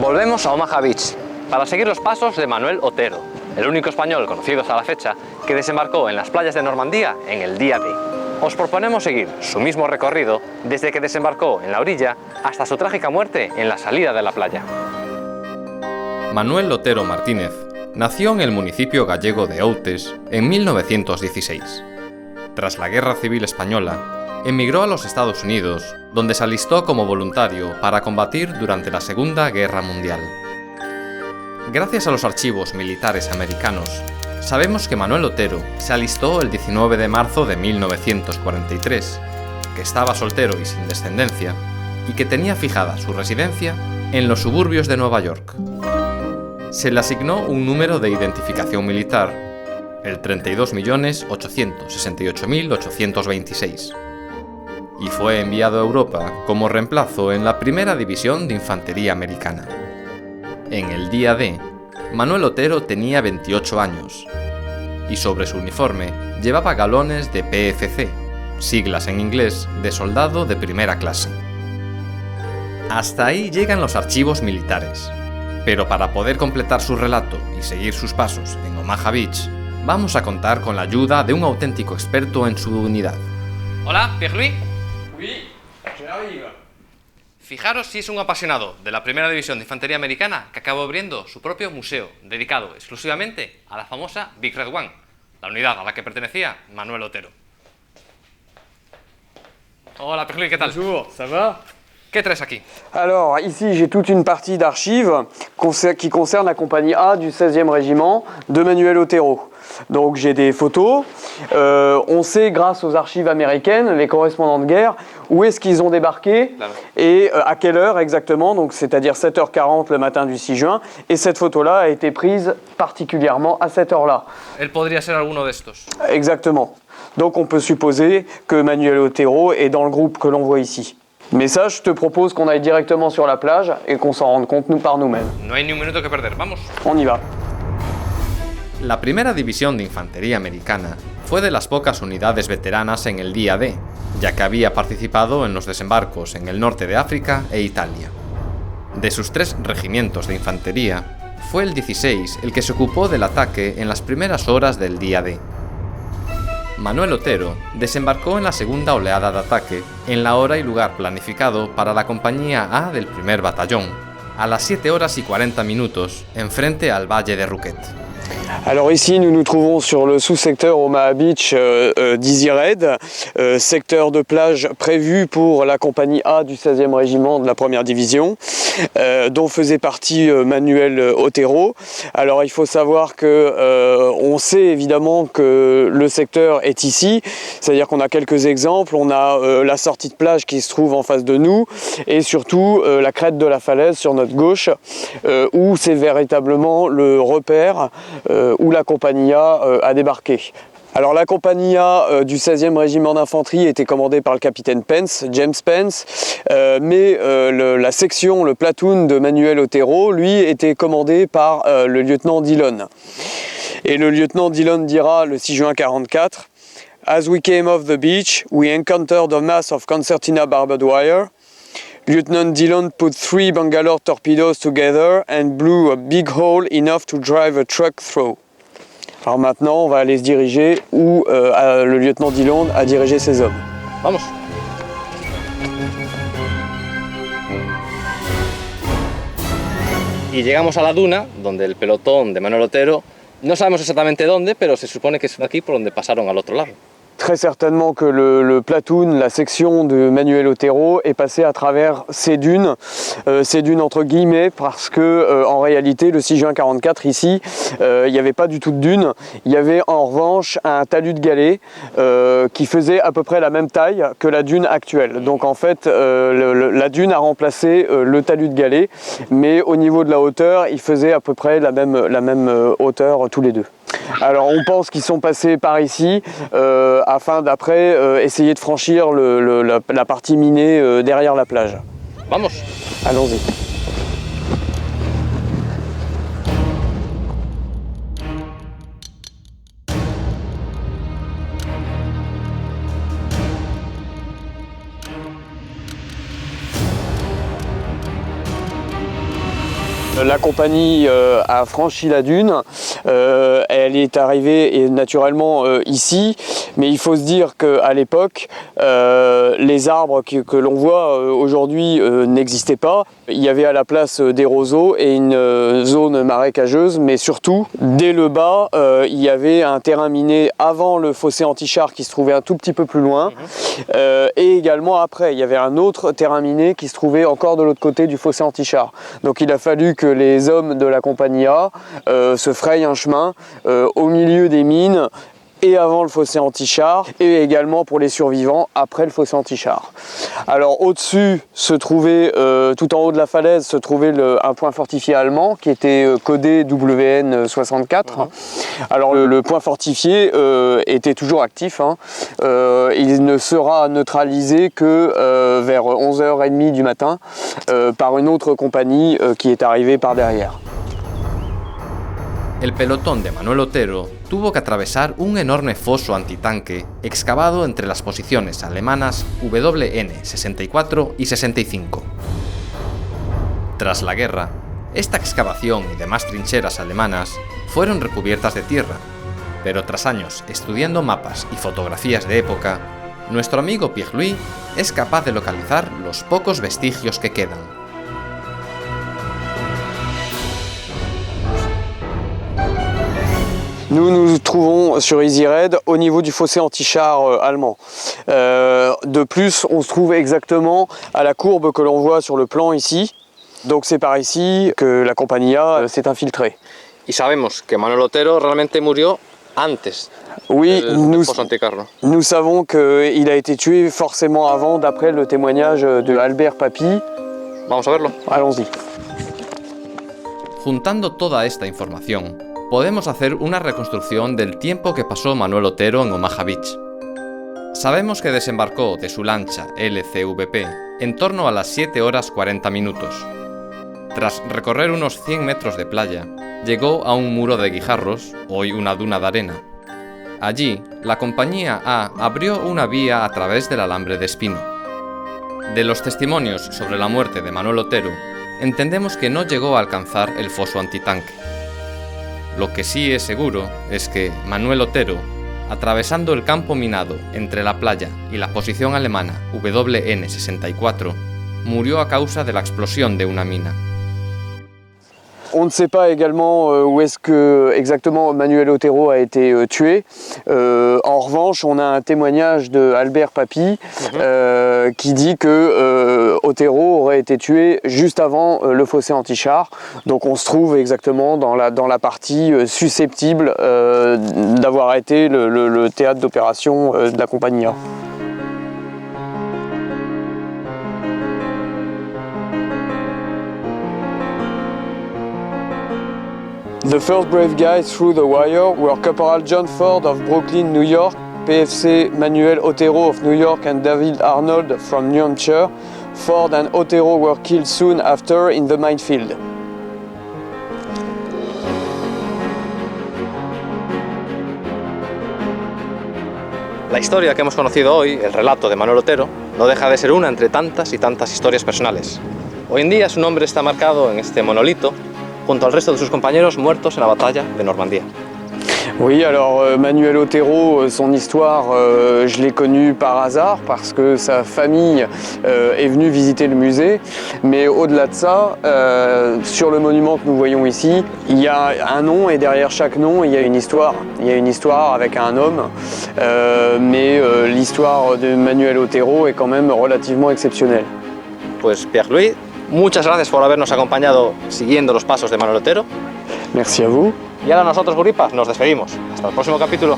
Volvemos a Omaha Beach para seguir los pasos de Manuel Otero, el único español conocido hasta la fecha que desembarcó en las playas de Normandía en el día D. Os proponemos seguir su mismo recorrido desde que desembarcó en la orilla hasta su trágica muerte en la salida de la playa. Manuel Otero Martínez nació en el municipio gallego de Outes en 1916. Tras la Guerra Civil Española, emigró a los Estados Unidos, donde se alistó como voluntario para combatir durante la Segunda Guerra Mundial. Gracias a los archivos militares americanos, sabemos que Manuel Otero se alistó el 19 de marzo de 1943, que estaba soltero y sin descendencia, y que tenía fijada su residencia en los suburbios de Nueva York. Se le asignó un número de identificación militar, el 32.868.826, y fue enviado a Europa como reemplazo en la Primera División de Infantería Americana. En el día D, Manuel Otero tenía 28 años, y sobre su uniforme llevaba galones de PFC, siglas en inglés de soldado de primera clase. Hasta ahí llegan los archivos militares. Pero para poder completar su relato y seguir sus pasos en Omaha Beach, vamos a contar con la ayuda de un auténtico experto en su unidad. Hola, Pierre-Louis. Oui, j'arrive. Fijaros si es un apasionado de la Primera División de Infantería Americana que acabó abriendo su propio museo, dedicado exclusivamente a la famosa Big Red One, la unidad a la que pertenecía Manuel Otero. Hola, Pierre-Louis, ¿qué tal? Bonjour, ça va? ¿Qué traes aquí? Alors ici j'ai toute une partie d'archives qui concerne la compagnie A du 16e régiment de Manuel Otero. Donc j'ai des photos, on sait grâce aux archives américaines, les correspondants de guerre, où est-ce qu'ils ont débarqué et à quelle heure exactement, donc c'est-à-dire 7h40 le matin du 6 juin, et cette photo-là a été prise particulièrement à cette heure-là. Él podría ser alguno de estos. Exactement. Donc on peut supposer que Manuel Otero est dans le groupe que l'on voit ici. Mais ça, je te propose qu'on aille directement sur la plage et qu'on s'en rende compte par nous-mêmes. No hay ni un minuto que perder, vamos. On y va. La Primera División de Infantería Americana fue de las pocas unidades veteranas en el día D, ya que había participado en los desembarcos en el norte de África e Italia. De sus 3 regimientos de infantería, fue el 16 el que se ocupó del ataque en las primeras horas del día D. Manuel Otero desembarcó en la segunda oleada de ataque en la hora y lugar planificado para la compañía A del primer batallón, a las 7h40 enfrente al Valle de Rouquet. Alors ici, nous nous trouvons sur le sous-secteur Omaha Beach d'Easy Red, secteur de plage prévu pour la compagnie A du 16e régiment de la première division, dont faisait partie Manuel Otero. Alors il faut savoir que on sait évidemment que le secteur est ici, c'est-à-dire qu'on a quelques exemples, on a la sortie de plage qui se trouve en face de nous et surtout la crête de la falaise sur notre gauche où c'est véritablement le repère où la compagnie a débarqué. Alors la compagnie A du 16e régiment d'infanterie était commandée par le capitaine Pence, James Pence, mais la section, le platoon de Manuel Otero, lui, était commandé par le lieutenant Dillon. Et le lieutenant Dillon dira le 6 juin 1944, « As we came off the beach, we encountered a mass of concertina barbed wire. Lieutenant Dillon put 3 Bangalore torpedoes together and blew a big hole enough to drive a truck through. » Alors maintenant, on va aller se diriger où le lieutenant Dillon a dirigé ses hommes. Vamos. Y llegamos a la duna, donde el pelotón de Manuel Otero, no sabemos exactamente dónde, pero se supone que es aquí por donde pasaron al otro lado. Très certainement que le platoon, la section de Manuel Otero est passée à travers ces dunes entre guillemets, parce que en réalité le 6 juin 1944 ici, il n'y avait pas du tout de dunes, il y avait en revanche un talus de galets qui faisait à peu près la même taille que la dune actuelle. Donc en fait la dune a remplacé le talus de galets, mais au niveau de la hauteur, il faisait à peu près la même hauteur tous les deux. Alors on pense qu'ils sont passés par ici afin d'après essayer de franchir la partie minée derrière la plage. Vamos. Allons-y. La compagnie a franchi la dune, elle est arrivée naturellement ici, mais il faut se dire qu'à l'époque, les arbres que l'on voit aujourd'hui n'existaient pas. Il y avait à la place des roseaux et une zone marécageuse, mais surtout, dès le bas, il y avait un terrain miné avant le fossé anti-char qui se trouvait un tout petit peu plus loin, et également après, il y avait un autre terrain miné qui se trouvait encore de l'autre côté du fossé anti-char. Donc il a fallu que les hommes de la compagnie A se frayent un chemin au milieu des mines et avant le fossé anti-char, et également pour les survivants après le fossé anti-char. Alors au-dessus se trouvait, tout en haut de la falaise, se trouvait un point fortifié allemand qui était codé WN64. Alors le point fortifié était toujours actif, hein. Il ne sera neutralisé que vers 11h30 du matin par une autre compagnie qui est arrivée par derrière. El pelotón de Manuel Otero tuvo que atravesar un enorme foso antitanque excavado entre las posiciones alemanas WN64 y 65. Tras la guerra, esta excavación y demás trincheras alemanas fueron recubiertas de tierra, pero tras años estudiando mapas y fotografías de época, nuestro amigo Pierre-Louis es capaz de localizar los pocos vestigios que quedan. Nous nous trouvons sur Easy Red au niveau du fossé anti-char allemand. De plus, on se trouve exactement à la courbe que l'on voit sur le plan ici. Donc c'est par ici que la compagnie A s'est infiltrée. Y sabemos que Manuel Otero realmente murió antes Oui, del foso anticarro. nous savons qu'il a été tué forcément avant, d'après le témoignage de Albert Papy. Vamos a verlo. Allons-y. Juntando toda esta información, podemos hacer una reconstrucción del tiempo que pasó Manuel Otero en Omaha Beach. Sabemos que desembarcó de su lancha LCVP en torno a las 7 horas 40 minutos. Tras recorrer unos 100 metros de playa, llegó a un muro de guijarros, hoy una duna de arena. Allí, la compañía A abrió una vía a través del alambre de espino. De los testimonios sobre la muerte de Manuel Otero, entendemos que no llegó a alcanzar el foso antitanque. Lo que sí es seguro es que Manuel Otero, atravesando el campo minado entre la playa y la posición alemana WN64, murió a causa de la explosión de una mina. On ne sait pas également où est-ce que exactement Manuel Otero a été tué. En revanche, on a un témoignage de Albert Papy qui dit que Otero aurait été tué juste avant le fossé anti-char. Donc on se trouve exactement dans la partie susceptible d'avoir été le théâtre d'opération de la compagnie A. The first brave guys through the wire were Corporal John Ford of Brooklyn, New York, PFC Manuel Otero of New York and David Arnold from New Hampshire. Ford and Otero were killed soon after in the minefield. La historia que hemos conocido hoy, el relato de Manuel Otero, no deja de ser una entre tantas y tantas historias personales. Hoy en día su nombre está marcado en este monolito junto al resto de sus compañeros muertos en la batalla de Normandía. Oui, alors Manuel Otero, son histoire, je l'ai connue par hasard parce que sa famille est venue visiter le musée. Mais au-delà de ça, sur le monument que nous voyons ici, il y a un nom et derrière chaque nom, il y a une histoire. Il y a une histoire avec un homme, mais l'histoire de Manuel Otero est quand même relativement exceptionnelle. Pues Pierre-Louis, muchas gracias por habernos acompañado siguiendo los pasos de Manuel Otero. Merci à vous. Y ahora nosotros, Guripa, nos despedimos. Hasta el próximo capítulo.